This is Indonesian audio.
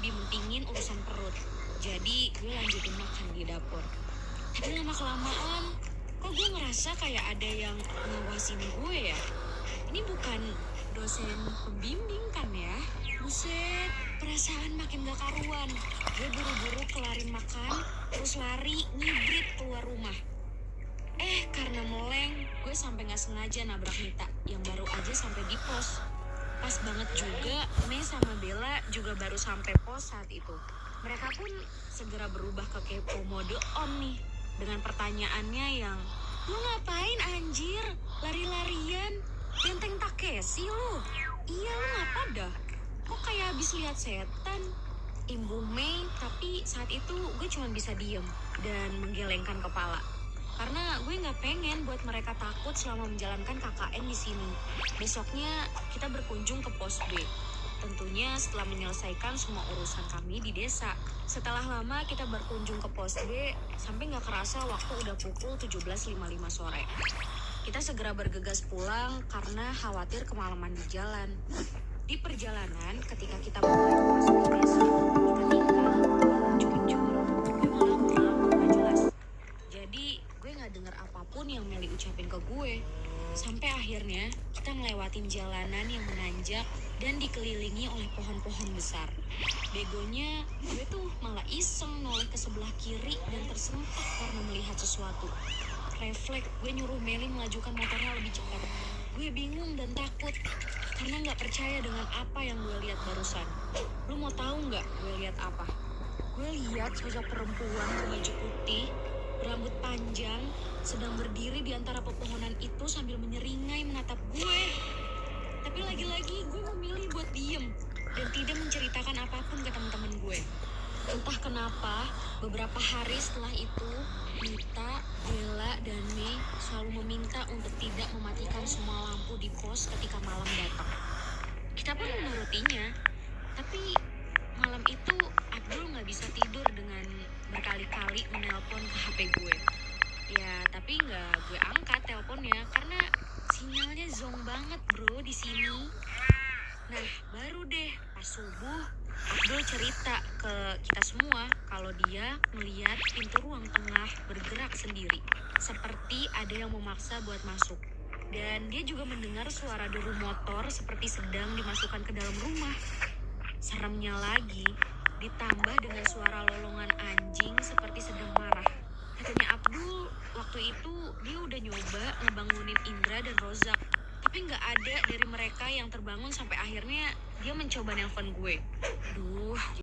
lebih mentingin urusan perut. Jadi gue lanjutin makan di dapur. Tapi lama-kelamaan, kok gue ngerasa kayak ada yang ngawasin gue ya? Ini bukan dosen pembimbing kan ya? Buset, perasaan makin gak karuan. Gue buru-buru kelarin makan, terus lari ngibrit keluar rumah. Karena meleng, gue sampai gak sengaja nabrak Nita yang baru aja sampai di pos. Pas banget juga, Mei sama Bella juga baru sampai pos saat itu. Mereka pun segera berubah ke kepo mode on nih, dengan pertanyaannya yang, "Lu ngapain anjir? Lari-larian? Benteng Takeshi lu? Iya lu ngapa dah? Kok kayak habis lihat setan?" Imbuh Mei, tapi saat itu gue cuma bisa diem dan menggelengkan kepala. Karena gue nggak pengen buat mereka takut selama menjalankan KKN di sini. Besoknya kita berkunjung ke pos B. Tentunya setelah menyelesaikan semua urusan kami di desa. Setelah lama kita berkunjung ke pos B, sampai nggak kerasa waktu udah pukul 17.55 sore. Kita segera bergegas pulang karena khawatir kemalaman di jalan. Di perjalanan, ketika kita mulai memasuki desa, kita tinggal. Jujur, gue malah pulang gak jelas. Jadi, gue gak denger apapun yang Meli ucapin ke gue. Sampai akhirnya, kita ngelewatin jalanan yang menanjak dan dikelilingi oleh pohon-pohon besar. Begonya, gue tuh malah iseng noleh ke sebelah kiri dan tersentak karena melihat sesuatu. Refleks, gue nyuruh Meli melajukan motornya lebih cepat. Gue bingung dan takut karena gak percaya dengan apa yang gue lihat barusan. Lu mau tahu gak gue lihat apa? Gue lihat sosok perempuan berbaju putih, berambut panjang, sedang berdiri di antara pepohonan itu sambil menyeringai menatap gue. Tapi lagi-lagi gue memilih buat diem dan tidak menceritakan apapun ke teman-teman gue. Entah kenapa, beberapa hari setelah itu, Nita, Bella, dan Mei selalu meminta untuk tidak mematikan semua lampu di pos ketika malam datang. Kita pun menurutinya, tapi malam itu Abdul gak bisa tidur dengan berkali-kali menelpon ke HP gue. Ya, tapi gak gue angkat teleponnya karena sinyalnya zong banget bro di sini. Nah, baru deh pas subuh Abdul cerita ke kita semua kalau dia melihat pintu ruang tengah bergerak sendiri, seperti ada yang memaksa buat masuk. Dan dia juga mendengar suara deru motor seperti sedang dimasukkan ke dalam rumah. Seremnya lagi, ditambah dengan suara lolongan anjing seperti sedang marah. Katanya Abdul, waktu itu dia udah nyoba ngebangunin Indra dan Rozak, tapi nggak ada dari mereka yang terbangun sampai akhirnya dia mencoba nelpon gue. Duh,